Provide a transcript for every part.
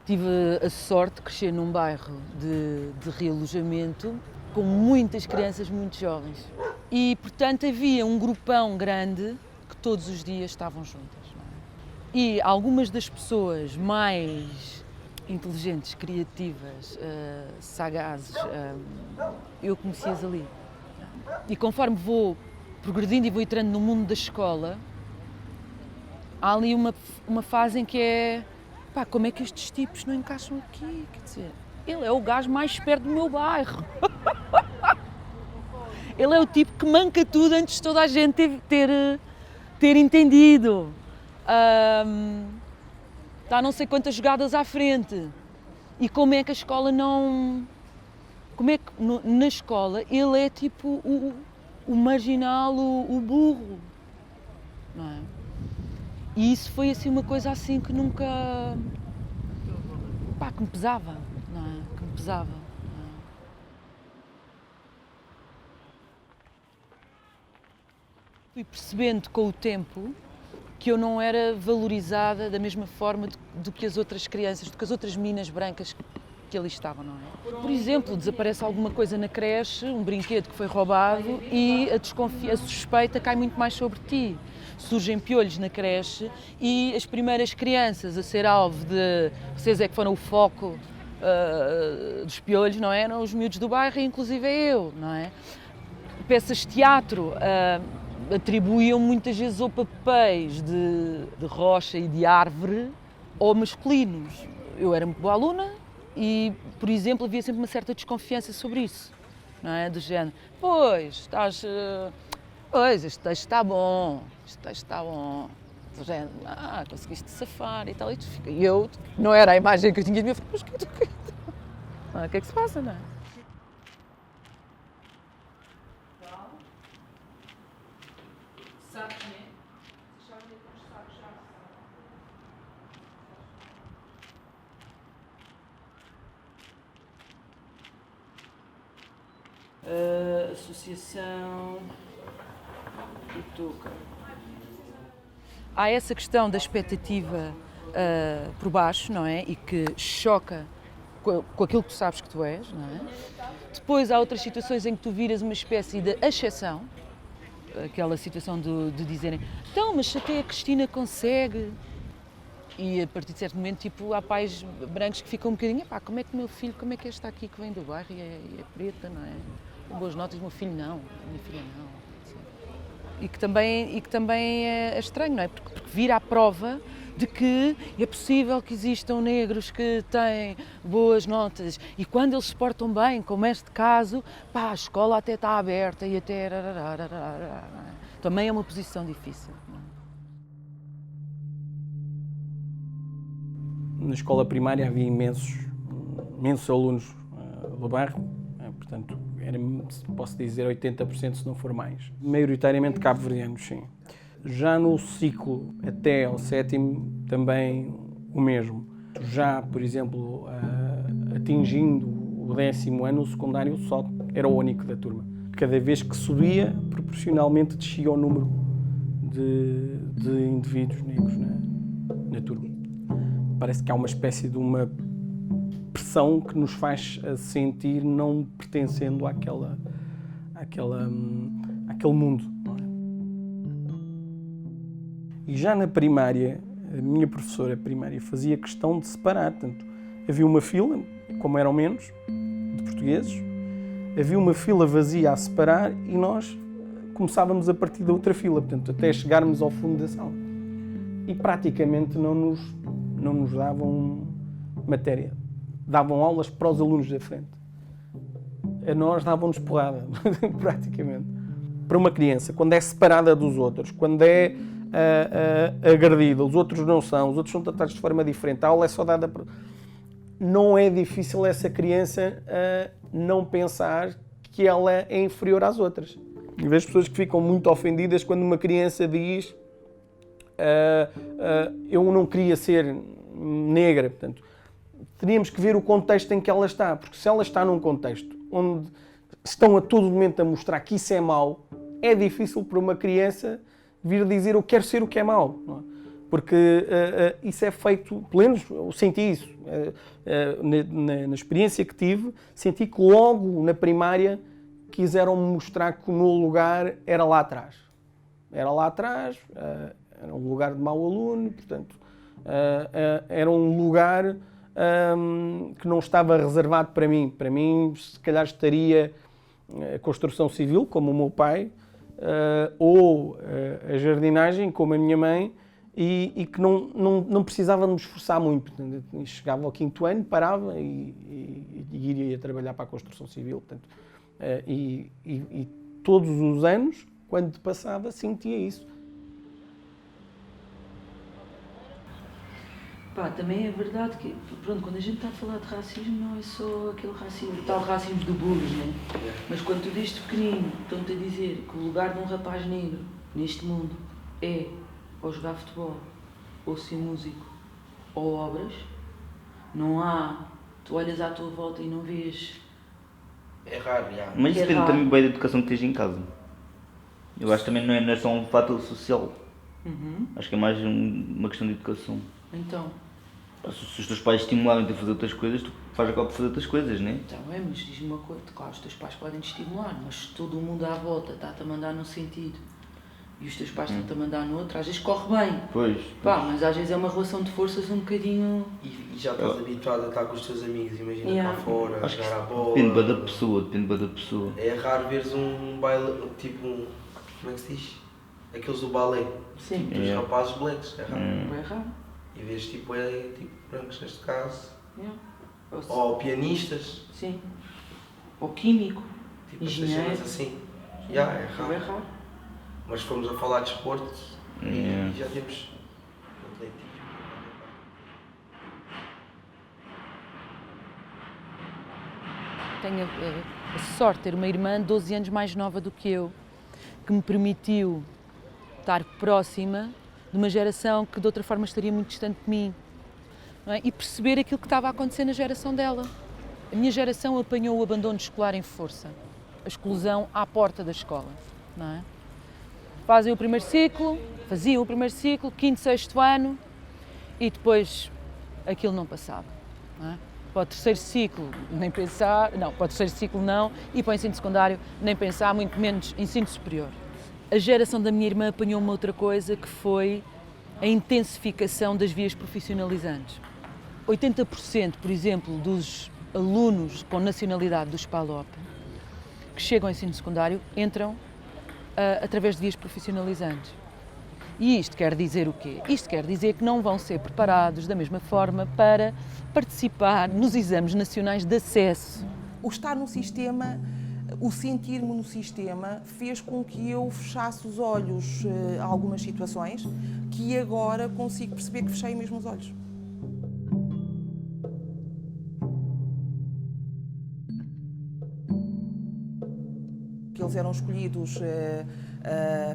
Tive a sorte de crescer num bairro de realojamento com muitas crianças muito jovens. E, portanto, havia um grupão grande que todos os dias estavam juntas. Não é? E algumas das pessoas mais inteligentes, criativas, sagazes, eu conheci-as ali. E conforme vou progredindo e vou entrando no mundo da escola, há ali uma fase em que é pá, como é que estes tipos não encaixam aqui? Quer dizer, ele é o gajo mais esperto do meu bairro. Ele é o tipo que manca tudo antes de toda a gente ter entendido. Está não sei quantas jogadas à frente. E como é que a escola não... Como é que na escola ele é tipo o marginal, o burro. Não é? E isso foi assim uma coisa assim que nunca... Pá, que me pesava, não é? Que me pesava. Fui percebendo com o tempo que eu não era valorizada da mesma forma do que as outras crianças, do que as outras meninas brancas que ali estavam, não é? Por exemplo, desaparece alguma coisa na creche, um brinquedo que foi roubado e a suspeita cai muito mais sobre ti. Surgem piolhos na creche e as primeiras crianças a ser alvo de... Vocês é que foram o foco dos piolhos, não é? Eram os miúdos do bairro e inclusive eu, não é? Peças de teatro atribuíam muitas vezes ou papéis de rocha e de árvore ou masculinos. Eu era muito boa aluna e, por exemplo, havia sempre uma certa desconfiança sobre isso, não é? Do género, pois, estás... Pois, este texto está bom, este texto está bom. Do género, conseguiste safar e tal. E eu, não era a imagem que eu tinha de mim, eu falei, mas o que é que se passa, não é? Associação Tutuca. Há essa questão da expectativa por baixo, não é? E que choca com aquilo que tu sabes que tu és, não é? Depois há outras situações em que tu viras uma espécie de exceção, aquela situação de dizerem então, mas se até a Cristina consegue. E a partir de certo momento, tipo, há pais brancos que ficam um bocadinho, pá, como é que o meu filho, como é que esta aqui que vem do bairro e é preta, não é? Com boas notas, o meu filho não, a minha filha não. Assim. E que também é estranho, não é? Porque vira à prova de que é possível que existam negros que têm boas notas e quando eles se portam bem, como este caso, pá, a escola até está aberta e até... Também é uma posição difícil. Na escola primária havia imensos alunos do bairro, portanto, posso dizer 80% se não for mais. Maioritariamente cabo-verdianos, sim. Já no ciclo até ao 7º, também o mesmo. Já, por exemplo, atingindo o 10º ano, o secundário só era o único da turma. Cada vez que subia, proporcionalmente descia o número de indivíduos negros na turma. Parece que há uma espécie de uma pressão que nos faz sentir não pertencendo àquele mundo. Não é? E já na primária, a minha professora primária fazia questão de separar. Portanto, havia uma fila, como eram menos, de portugueses, havia uma fila vazia a separar e nós começávamos a partir da outra fila, portanto, até chegarmos ao fundo da sala. E praticamente não nos davam matéria. Davam aulas para os alunos da frente. A nós davam-nos porrada, praticamente. Para uma criança, quando é separada dos outros, quando é agredida, os outros não são, os outros são tratados de forma diferente, a aula é só dada para... Não é difícil essa criança não pensar que ela é inferior às outras. E vejo pessoas que ficam muito ofendidas quando uma criança diz eu não queria ser negra. Portanto, teríamos que ver o contexto em que ela está, porque se ela está num contexto onde estão a todo momento a mostrar que isso é mau, é difícil para uma criança vir dizer eu quero ser o que é mau. Não é? Porque isso é feito, pelo menos eu senti isso, na experiência que tive, senti que logo na primária quiseram-me mostrar que o meu lugar era lá atrás. Era lá atrás, era um lugar de mau aluno, portanto, era um lugar que não estava reservado para mim. Para mim, se calhar estaria a construção civil, como o meu pai, ou a jardinagem, como a minha mãe, e que não precisava de me esforçar muito. Portanto, chegava ao 5º ano, parava e iria trabalhar para a construção civil. Portanto, e todos os anos, quando passava, sentia isso. Pá, também é verdade que, pronto, quando a gente está a falar de racismo, não é só aquele racismo, tal racismo do bullying, né? Mas quando tu desde pequenino estão-te a dizer que o lugar de um rapaz negro neste mundo é ou jogar futebol, ou ser músico, ou obras, não há, tu olhas à tua volta e não vês. É raro, já. Mas isso depende também bem da educação que tens em casa. Eu acho que também não é só um fator social. Acho que é mais uma questão de educação. Então. Se os teus pais estimularem-te a fazer outras coisas, tu vais acabar por fazer outras coisas, não é? Então mas diz-me uma coisa, claro, os teus pais podem te estimular, mas se todo o mundo à volta está-te a mandar num sentido e os teus pais estão-te a mandar no outro, às vezes corre bem. Pois. Pá, mas às vezes é uma relação de forças um bocadinho... E já estás habituado a estar com os teus amigos, imagina Yeah. cá fora, a Acho que jogar à bola. depende bem da pessoa, depende bem da pessoa. É raro veres um baile, tipo um... Como é que se diz? Aqueles do balé. Sim. Dos rapazes blacks, é raro. É raro. E vês tipo brancos neste caso. Yeah. Ou pianistas. Sim. Ou químico. Tipo essas Engenheiro. cenas assim. Já, é raro. É raro. Mas fomos a falar de esporte e já temos atletismo. Tenho a sorte de ter uma irmã 12 anos mais nova do que eu, que me permitiu estar próxima de uma geração que de outra forma estaria muito distante de mim, não é? E perceber aquilo que estava a acontecer na geração dela. A minha geração apanhou o abandono escolar em força, a exclusão à porta da escola, não é? Faziam o primeiro ciclo, 5º, 6º ano e depois aquilo não passava, não é? Para o 3º ciclo, nem pensar, não, para o 3º ciclo não, e para o ensino secundário, nem pensar, muito menos ensino superior. A geração da minha irmã apanhou uma outra coisa que foi a intensificação das vias profissionalizantes. 80%, por exemplo, dos alunos com nacionalidade dos PALOP que chegam ao ensino secundário entram através de vias profissionalizantes. E isto quer dizer o quê? Isto quer dizer que não vão ser preparados da mesma forma para participar nos exames nacionais de acesso. O estar no sistema, o sentir-me no sistema, fez com que eu fechasse os olhos a algumas situações que agora consigo perceber que fechei mesmo os olhos. Eles eram escolhidos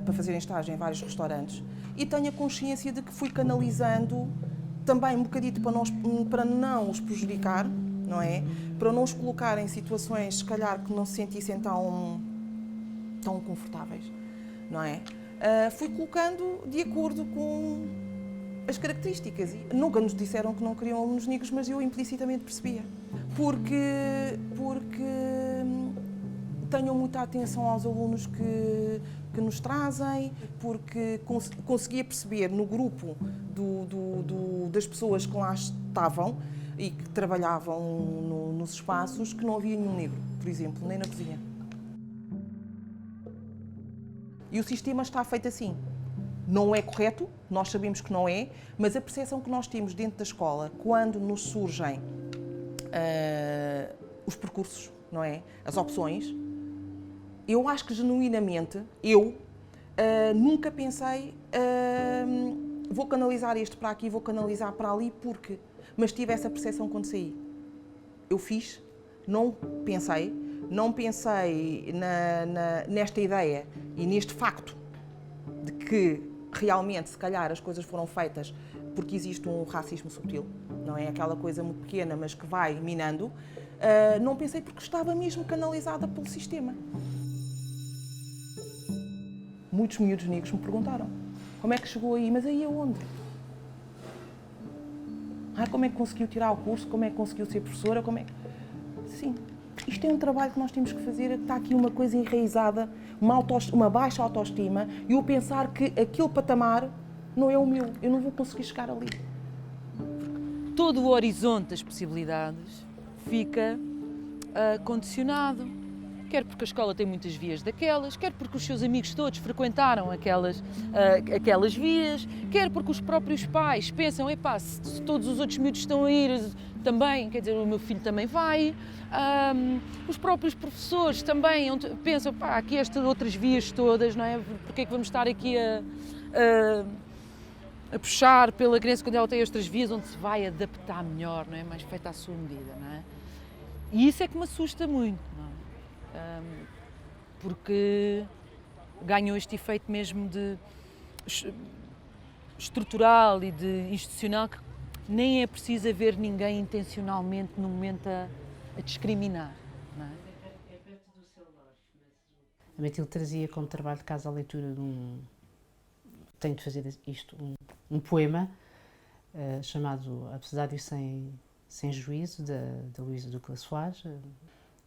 para fazerem estágio em vários restaurantes e tenho a consciência de que fui canalizando também um bocadito para não os prejudicar, não é? Para não os colocar em situações, se calhar, que não se sentissem tão confortáveis, não é? Fui colocando de acordo com as características. Nunca nos disseram que não queriam alunos negros, mas eu implicitamente percebia. Porque tenham muita atenção aos alunos que nos trazem, porque conseguia perceber no grupo das pessoas que lá estavam e que trabalhavam nos espaços que não havia nenhum negro, por exemplo, nem na cozinha. E o sistema está feito assim. Não é correto, nós sabemos que não é, mas a percepção que nós temos dentro da escola, quando nos surgem os percursos, não é? As opções, eu acho que genuinamente, nunca pensei vou canalizar este para aqui, vou canalizar para ali, mas tive essa percepção quando saí. Eu fiz, não pensei nesta ideia e neste facto de que realmente, se calhar, as coisas foram feitas porque existe um racismo sutil, não é? Aquela coisa muito pequena, mas que vai minando. Não pensei porque estava mesmo canalizada pelo sistema. Muitos miúdos negros me perguntaram como é que chegou aí, mas aí aonde? Como é que conseguiu tirar o curso? Como é que conseguiu ser professora? Sim, isto é um trabalho que nós temos que fazer. Está aqui uma coisa enraizada, uma baixa autoestima e o pensar que aquele patamar não é o meu, eu não vou conseguir chegar ali. Todo o horizonte das possibilidades fica condicionado, quer porque a escola tem muitas vias daquelas, quer porque os seus amigos todos frequentaram aquelas vias, quer porque os próprios pais pensam, se todos os outros miúdos estão a ir também, quer dizer, o meu filho também vai. Os próprios professores também pensam, aqui estas outras vias todas, não é? Porque é que vamos estar aqui a puxar pela criança quando ela tem outras vias onde se vai adaptar melhor, não é? Mais feita à sua medida, não é? E isso é que me assusta muito, não é? Porque ganham este efeito mesmo de estrutural e de institucional que nem é preciso haver ninguém intencionalmente no momento a discriminar, não é? A Matilde trazia como trabalho de casa a leitura de tenho de fazer isto, um poema chamado Apesar de ir sem juízo, da Luísa Ducla Soares.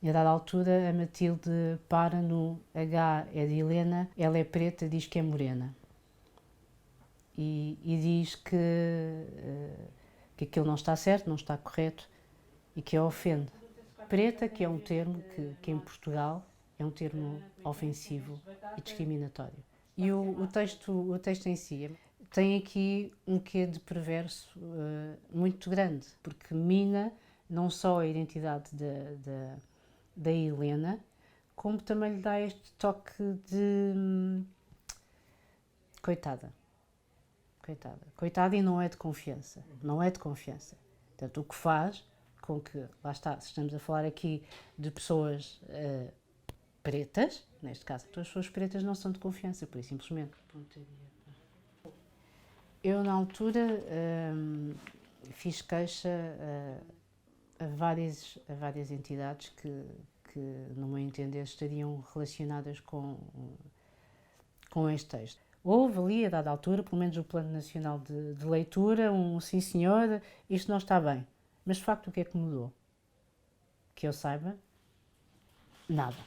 E a dada altura a Matilde para no H é de Helena, ela é preta, diz que é morena. E diz que aquilo não está certo, não está correto e que a ofende. Preta, que é um termo que em Portugal é um termo ofensivo e discriminatório. E o texto em si tem aqui um quê de perverso muito grande, porque mina não só a identidade da Helena, como também lhe dá este toque de coitada. Coitada e não é de confiança. Portanto, o que faz com que, lá está, se estamos a falar aqui de pessoas pretas, neste caso, as pessoas pretas não são de confiança, por isso simplesmente. Eu, na altura, fiz queixa a várias entidades que, no meu entender, estariam relacionadas com este texto. Houve ali, a dada altura, pelo menos o Plano Nacional de Leitura, sim senhor, isto não está bem. Mas, de facto, o que é que mudou? Que eu saiba, nada.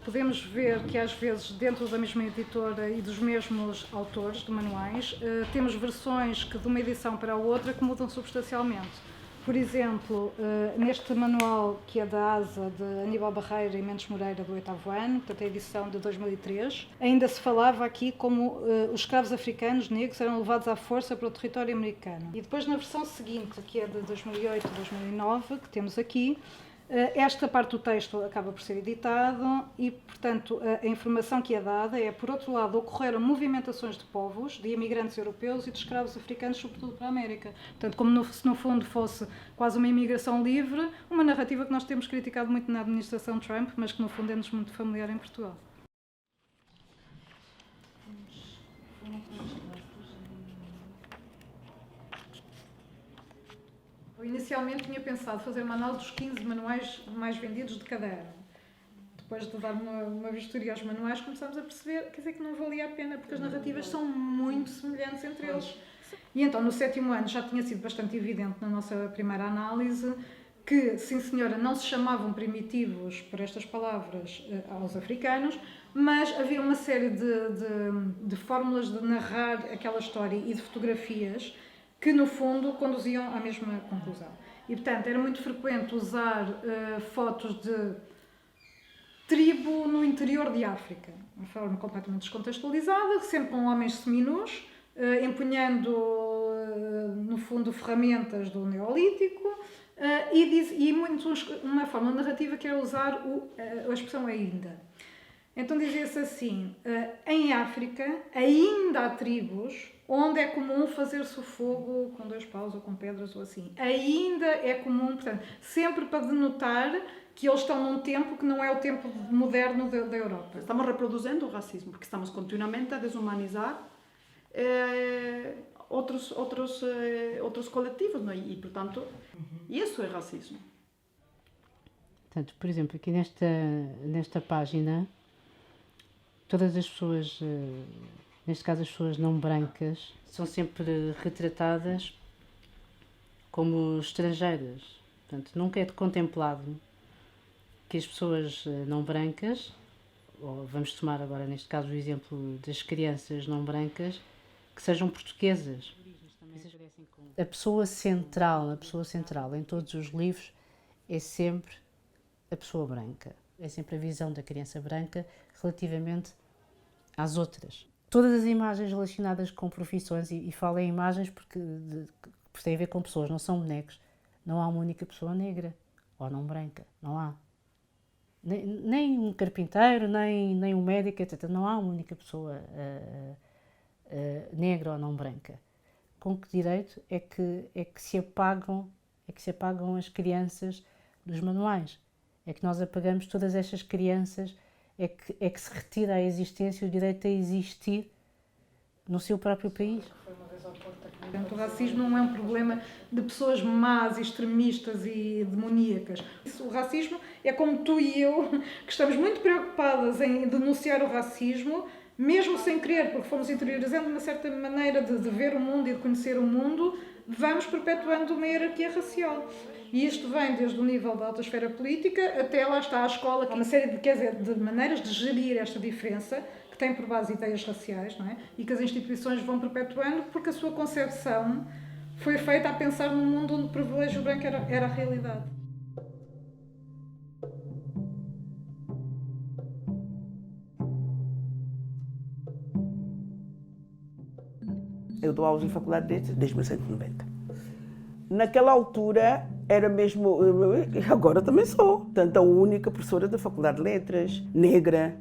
Podemos ver que, às vezes, dentro da mesma editora e dos mesmos autores de manuais, temos versões que, de uma edição para a outra, que mudam substancialmente. Por exemplo, neste manual, que é da ASA, de Aníbal Barreira e Mendes Moreira, do 8º ano, portanto, a edição de 2003, ainda se falava aqui como os escravos africanos negros eram levados à força para o território americano. E depois, na versão seguinte, que é de 2008 e 2009, que temos aqui, esta parte do texto acaba por ser editado e, portanto, a informação que é dada é, por outro lado, ocorreram movimentações de povos, de imigrantes europeus e de escravos africanos, sobretudo para a América. Portanto, como se no fundo fosse quase uma imigração livre, uma narrativa que nós temos criticado muito na administração Trump, mas que no fundo é-nos muito familiar em Portugal. Eu inicialmente tinha pensado fazer uma análise dos 15 manuais mais vendidos de cada ano. Depois de dar uma vistoria aos manuais, começámos a perceber, quer dizer, que não valia a pena, porque as narrativas são muito semelhantes entre eles. E então, no 7º ano, já tinha sido bastante evidente na nossa primeira análise que, sim senhora, não se chamavam primitivos, por estas palavras, aos africanos, mas havia uma série de fórmulas de narrar aquela história e de fotografias que, no fundo, conduziam à mesma conclusão. E, portanto, era muito frequente usar fotos de tribo no interior de África, de uma forma completamente descontextualizada, sempre com homens seminus, empunhando, no fundo, ferramentas do Neolítico, e muito uma forma narrativa que era usar a expressão ainda. Então dizia-se assim, em África ainda há tribos onde é comum fazer-se o fogo com 2 paus ou com pedras ou assim. Ainda é comum, portanto, sempre para denotar que eles estão num tempo que não é o tempo moderno da Europa. Estamos reproduzindo o racismo, porque estamos continuamente a desumanizar outros coletivos, não é? E, portanto, isso é racismo. Portanto, por exemplo, aqui nesta página, todas as pessoas, neste caso as pessoas não brancas, são sempre retratadas como estrangeiras. Portanto, nunca é contemplado que as pessoas não brancas, ou vamos tomar agora neste caso o exemplo das crianças não brancas, que sejam portuguesas. A pessoa central em todos os livros é sempre a pessoa branca. É sempre a visão da criança branca relativamente às outras. Todas as imagens relacionadas com profissões, e falo em imagens porque tem a ver com pessoas, não são bonecos. Não há uma única pessoa negra ou não branca, não há. Nem um carpinteiro, nem um médico, etc. Não há uma única pessoa negra ou não branca. Com que direito é que se apagam as crianças dos manuais? É que nós apagamos todas estas crianças, é que se retira a existência, o direito a existir no seu próprio país. O racismo não é um problema de pessoas más, extremistas e demoníacas. O racismo é como tu e eu, que estamos muito preocupadas em denunciar o racismo, mesmo sem querer, porque fomos interiorizando uma certa maneira de ver o mundo e de conhecer o mundo, vamos perpetuando uma hierarquia racial. E isto vem desde o nível da alta esfera política até lá está a escola, que é uma série de maneiras de gerir esta diferença, que tem por base ideias raciais, não é? E que as instituições vão perpetuando porque a sua concepção foi feita a pensar num mundo onde o privilégio branco era a realidade. Eu dou aulas em faculdade desde 1990. Naquela altura era mesmo, agora também sou, portanto a única professora da Faculdade de Letras, negra.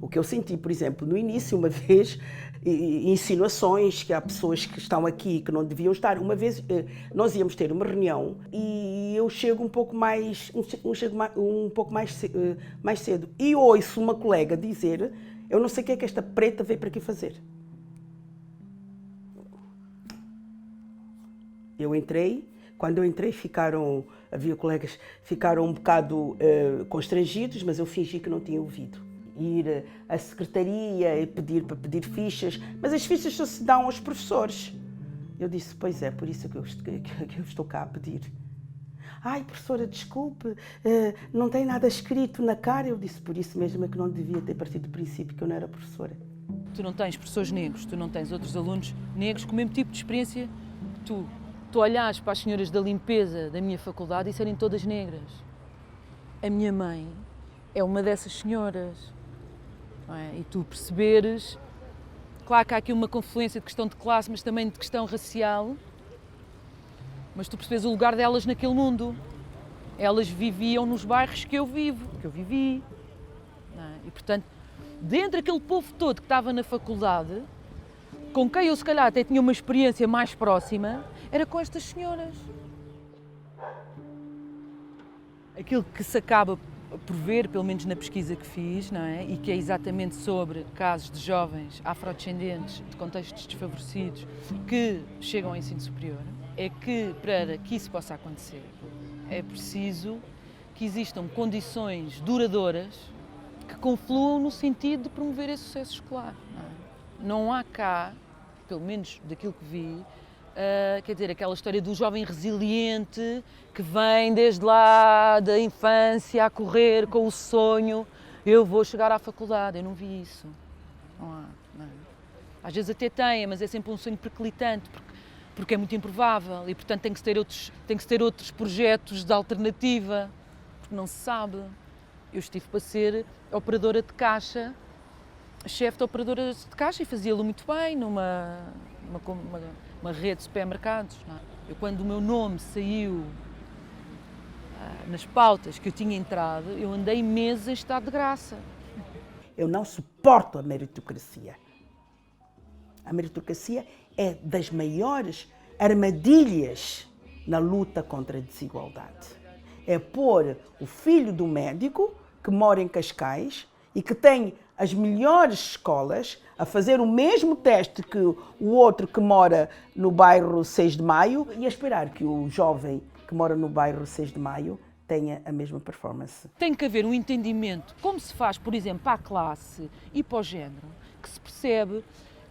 O que eu senti, por exemplo, no início, uma vez, insinuações que há pessoas que estão aqui que não deviam estar. Uma vez nós íamos ter uma reunião e eu chego um pouco mais cedo e ouço uma colega dizer: eu não sei o que é que esta preta veio para aqui fazer. Eu entrei, quando eu entrei havia colegas que ficaram um bocado constrangidos, mas eu fingi que não tinha ouvido. Ir à secretaria e para pedir fichas, mas as fichas só se dão aos professores. Eu disse: pois é, por isso que eu estou cá a pedir. Ai, professora, desculpe, não tem nada escrito na cara. Eu disse: por isso mesmo é que não devia ter partido do princípio que eu não era professora. Tu não tens professores negros, tu não tens outros alunos negros com o mesmo tipo de experiência que tu. Tu olhares para as senhoras da limpeza da minha faculdade e serem todas negras. A minha mãe é uma dessas senhoras. Não é? E tu perceberes, claro que há aqui uma confluência de questão de classe, mas também de questão racial, mas tu percebes o lugar delas naquele mundo. Elas viviam nos bairros que eu vivi. Não é? E portanto, dentro daquele povo todo que estava na faculdade, com quem eu se calhar até tinha uma experiência mais próxima, era com estas senhoras. Aquilo que se acaba por ver, pelo menos na pesquisa que fiz, não é? E que é exatamente sobre casos de jovens afrodescendentes de contextos desfavorecidos que chegam ao ensino superior, é que para que isso possa acontecer é preciso que existam condições duradouras que confluam no sentido de promover esse sucesso escolar. Não há cá, pelo menos daquilo que vi, quer dizer, aquela história do jovem resiliente que vem desde lá da infância a correr com o sonho: eu vou chegar à faculdade. Eu não vi isso. Não há. Não. Às vezes até tem, mas é sempre um sonho periclitante, porque é muito improvável e, portanto, tem que se ter outros projetos de alternativa, porque não se sabe. Eu estive para ser operadora de caixa, chefe de operadora de caixa, e fazia-lo muito bem numa rede de supermercados. Não é? Eu, quando o meu nome saiu nas pautas que eu tinha entrado, eu andei meses em estado de graça. Eu não suporto a meritocracia. A meritocracia é das maiores armadilhas na luta contra a desigualdade. É pôr o filho do médico, que mora em Cascais e que tem as melhores escolas, a fazer o mesmo teste que o outro que mora no bairro 6 de Maio e a esperar que o jovem que mora no bairro 6 de Maio tenha a mesma performance. Tem que haver um entendimento, como se faz, por exemplo, para a classe e para o género, que se percebe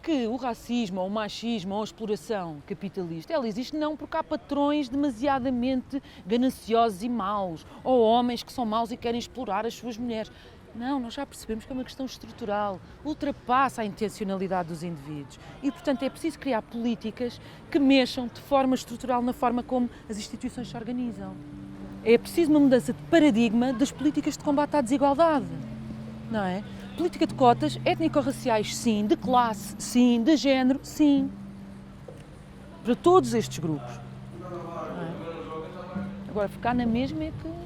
que o racismo, ou o machismo, ou a exploração capitalista, ela existe não porque há patrões demasiadamente gananciosos e maus, ou homens que são maus e querem explorar as suas mulheres. Não, nós já percebemos que é uma questão estrutural, ultrapassa a intencionalidade dos indivíduos e, portanto, é preciso criar políticas que mexam de forma estrutural na forma como as instituições se organizam. É preciso uma mudança de paradigma das políticas de combate à desigualdade, não é? Política de cotas étnico-raciais, sim, de classe, sim, de género, sim, para todos estes grupos. Não é? Agora, ficar na mesma é que